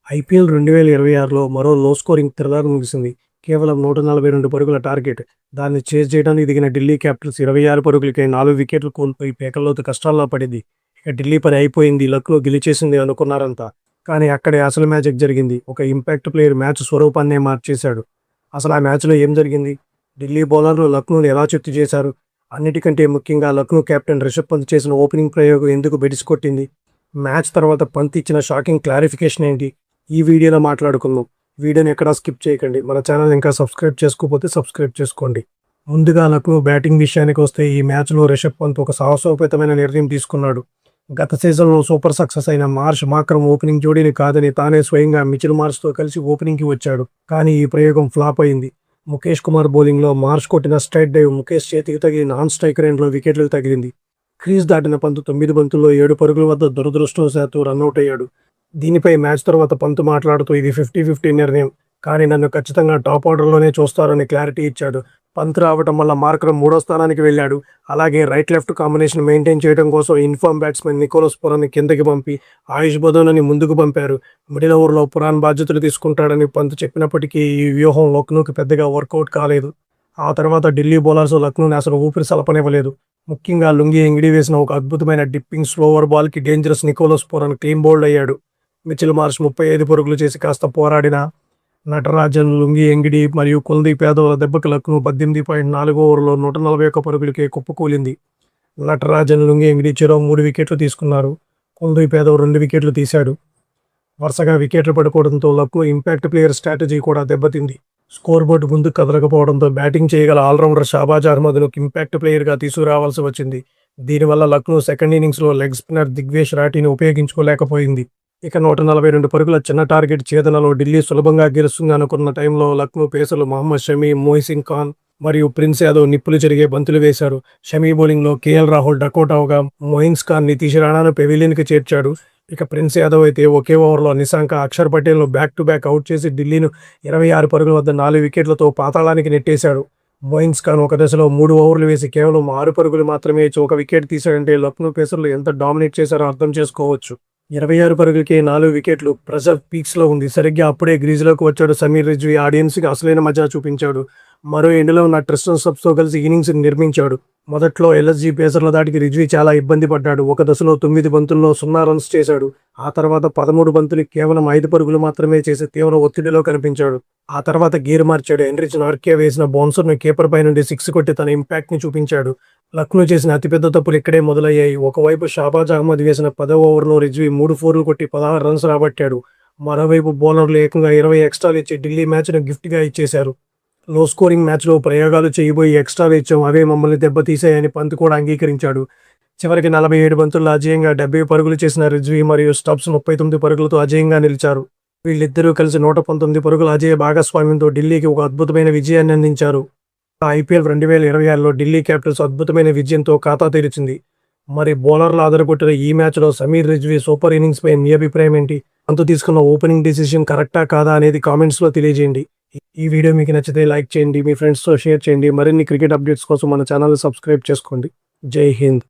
IPL 2026లో మరో లో scoring thriller ముగిసింది. కేవలం 142 పరుగుల టార్గెట్. దాన్ని చేజ్ చేయడానికి దిగిన ఢిల్లీ క్యాపిటల్స్ 26 పరుగులకే 4 వికెట్లు కోల్పోయి పేకల్లోతు కష్టాల్లో పడింది. ఇక ఢిల్లీ పని అయిపోయింది, లక్నో గెలిచేసింది అనుకున్నారంతా. కానీ అక్కడే అసలు మ్యాజిక్ జరిగింది. ఒక ఇంపాక్ట్ ప్లేయర్ మ్యాచ్ స్వరూపాన్నే మార్చేశాడు. అసలు ఆ మ్యాచ్లో ఏం జరిగింది? ఢిల్లీ బౌలర్లు లక్నోని ఎలా చిత్తు చేశారు? అన్నిటికంటే ముఖ్యంగా లక్నో కెప్టెన్ రిషబ్ పంత్ చేసిన ఓపెనింగ్ ప్రయోగం ఎందుకు బెడిసికొట్టింది? మ్యాచ్ తర్వాత పంత్ ఇచ్చిన షాకింగ్ క్లారిఫికేషన్ ఏంటి? ఈ వీడియోలో మాట్లాడుకుందాం. వీడియోని ఎక్కడా స్కిప్ చేయకండి. మన ఛానల్ ఇంకా సబ్స్క్రైబ్ చేసుకోకపోతే సబ్స్క్రైబ్ చేసుకోండి. ముందుగా లక్నో బ్యాటింగ్ విషయానికి వస్తే ఈ మ్యాచ్లో రిషబ్ పంత్ ఒక సాహసోపేతమైన నిర్ణయం తీసుకున్నాడు. గత సీజన్లో సూపర్ సక్సెస్ అయిన మార్ష్ మాక్రమ్ ఓపెనింగ్ జోడీని కాదని తానే స్వయంగా మిచెల్ మార్ష్తో కలిసి ఓపెనింగ్కి వచ్చాడు. కానీ ఈ ప్రయోగం ఫ్లాప్ అయింది. ముఖేష్ కుమార్ బౌలింగ్లో మార్ష్ కొట్టిన స్ట్రైట్ డ్రైవ్ ముఖేష్ చేతికి తగిలి నాన్ స్ట్రైక్ రేంజ్లో వికెట్లకు తగిలింది. క్రీజ్ దాటిన పంత్ 9 బంతుల్లో 7 పరుగుల వద్ద దురదృష్టవశాత్తు రన్అట్ అయ్యాడు. దీనిపై మ్యాచ్ తర్వాత పంత్ మాట్లాడుతూ ఇది 50-50 నిర్ణయం, కానీ నన్ను ఖచ్చితంగా టాప్ ఆర్డర్లోనే చూస్తారని క్లారిటీ ఇచ్చాడు. పంత్ రావటం వల్ల మార్కరమ్ 3వ స్థానానికి వెళ్ళాడు. అలాగే రైట్ లెఫ్ట్ కాంబినేషన్ మెయింటైన్ చేయడం కోసం ఇన్ఫార్మ్ బ్యాట్స్మెన్ నికోలస్ పురాన్ని కిందకి పంపి ఆయుష్ బదోనని ముందుకు పంపారు. మిడిల్ ఓవర్లో పురాన్ బాధ్యతలు తీసుకుంటాడని పంత్ చెప్పినప్పటికీ ఈ వ్యూహం లక్నోకి పెద్దగా వర్కౌట్ కాలేదు. ఆ తర్వాత ఢిల్లీ బౌలర్స్ లక్నోని అసలు ఊపిరి సలపనివ్వలేదు. ముఖ్యంగా లుంగి ఎంగిడి వేసిన ఒక అద్భుతమైన డిప్పింగ్ స్లోవర్ బాల్కి dangerous Nicholas Pooran clean bowled అయ్యాడు. మిచెల్ మార్ష్ 35 పరుగులు చేసి కాస్త పోరాడిన నటరాజన్, లుంగి ఎంగిడి మరియు కుల్దీప్ యాదవ్ల దెబ్బకు లక్నో 18.4 ఓవర్లో 141 పరుగులకే కుప్పకూలింది. నటరాజన్, లుంగి ఎంగిడి చెరో 3 వికెట్లు తీసుకున్నారు. కుల్దీప్ యాదవ్ 2 వికెట్లు తీశాడు. వరుసగా వికెట్లు పడిపోవడంతో లక్నో ఇంపాక్ట్ ప్లేయర్ స్ట్రాటజీ కూడా దెబ్బతింది. స్కోర్ బోర్డు ముందుకు కదలకపోవడంతో బ్యాటింగ్ చేయగల ఆల్రౌండర్ షాబాజ్ అహ్మద్ను ఇంపాక్ట్ ప్లేయర్గా తీసుకురావాల్సి వచ్చింది. దీనివల్ల లక్నో సెకండ్ ఇన్నింగ్స్లో లెగ్ స్పిన్నర్ దిగ్వేష్ రాఠీని ఉపయోగించుకోలేకపోయింది. ఇక 142 పరుగుల చిన్న టార్గెట్ ఛేదనలో ఢిల్లీ సులభంగా గెలుస్తుంది అనుకున్న టైంలో లక్నో పేసర్లు మహమ్మద్ షమీ, మొయిసిన్ ఖాన్ మరియు ప్రిన్స్ యాదవ్ నిప్పులు చెరిగే బంతులు వేశారు. షమీ బౌలింగ్లో కేఎల్ రాహుల్ డకౌట్ అవగా మొయిన్స్ ఖాన్, నితీష్ రాణాను పెవిలియన్కి చేర్చాడు. ఇక ప్రిన్స్ యాదవ్ అయితే ఒకే ఓవర్లో నిశాంక, అక్షర్ పటేల్ను బ్యాక్ టు బ్యాక్ అవుట్ చేసి ఢిల్లీను 26 పరుగుల వద్ద 4 వికెట్లతో పాతాళానికి నెట్టేశాడు. మొయిన్స్ ఖాన్ ఒక దశలో 3 ఓవర్లు వేసి కేవలం 6 పరుగులు మాత్రమే ఇచ్చి ఒక వికెట్ తీశాడంటే లక్నో పేసర్లు ఎంత డామినేట్ చేశారో అర్థం చేసుకోవచ్చు. 26 పరుగులకే 4 వికెట్లు. ప్రెజర్ పీక్స్లో ఉంది. సరిగ్గా అప్పుడే గ్రీజులోకి వచ్చాడు సమీర్ రిజ్వీ. ఆడియన్స్కి అసలైన మజా చూపించాడు. మరో ఎండ్లో ఉన్న ట్రిస్టన్ సబ్స్తో కలిసి ఇన్నింగ్స్ నిర్మించాడు. మొదట్లో ఎల్ఎస్జీ పేసర్ల దాటికి రిజ్వీ చాలా ఇబ్బంది పడ్డాడు. ఒక దశలో 9 బంతుల్లో 0 రన్స్ చేశాడు. ఆ తర్వాత 13 బంతులకు కేవలం 5 పరుగులు మాత్రమే చేసి తీవ్ర ఒత్తిడిలో కనిపించాడు. ఆ తర్వాత గేర్ మార్చాడు. ఎన్రిచ్ నార్కే వేసిన బౌన్సర్ను కేపర్ పై నుండి 6 కొట్టి తన ఇంపాక్ట్ని చూపించాడు. లక్నో చేసిన అతిపెద్ద తప్పులు ఇక్కడే మొదలయ్యాయి. ఒకవైపు షాబాజ్ అహ్మద్ వేసిన 10వ ఓవర్లో రిజ్వీ 3 ఫోర్లు కొట్టి 16 రన్స్ రాబట్టాడు. మరోవైపు బౌలర్లు ఏకంగా 20 ఎక్స్ట్రాలు ఇచ్చి ఢిల్లీ మ్యాచ్ను గిఫ్ట్గా ఇచ్చేశారు. లో స్కోరింగ్ మ్యాచ్లో ప్రయోగాలు చేయబోయి ఎక్స్ట్రాలు ఇచ్చాం, అవే మమ్మల్ని దెబ్బతీశాయని పంత్ కూడా అంగీకరించాడు. చివరికి 47 బంతుల్లో అజేయంగా 70 పరుగులు చేసిన రిజ్వీ మరియు స్టబ్స్ 39 పరుగులతో అజేయంగా నిలిచారు. వీళ్ళిద్దరూ కలిసి 119 పరుగుల అజేయ భాగస్వామ్యంతో ఢిల్లీకి ఒక అద్భుతమైన విజయాన్ని అందించారు. ఐపీఎల్ 2026లో ఢిల్లీ క్యాపిటల్స్ అద్భుతమైన విజయంతో ఖాతా తెరిచింది. మరి బౌలర్లు అదరగొట్టిన ఈ మ్యాచ్లో సమీర్ రిజ్వీ సూపర్ ఇన్నింగ్స్పై మీ అభిప్రాయం ఏంటి? పంత్ తీసుకున్న ఓపెనింగ్ డిసిషన్ కరెక్టా కాదా అనేది కామెంట్స్లో తెలియజేయండి. ఈ వీడియో మీకు నచ్చితే లైక్ చేయండి, మీ ఫ్రెండ్స్తో షేర్ చేయండి. మరిన్ని క్రికెట్ అప్డేట్స్ కోసం మన ఛానల్ సబ్స్క్రైబ్ చేసుకోండి. జై హింద్.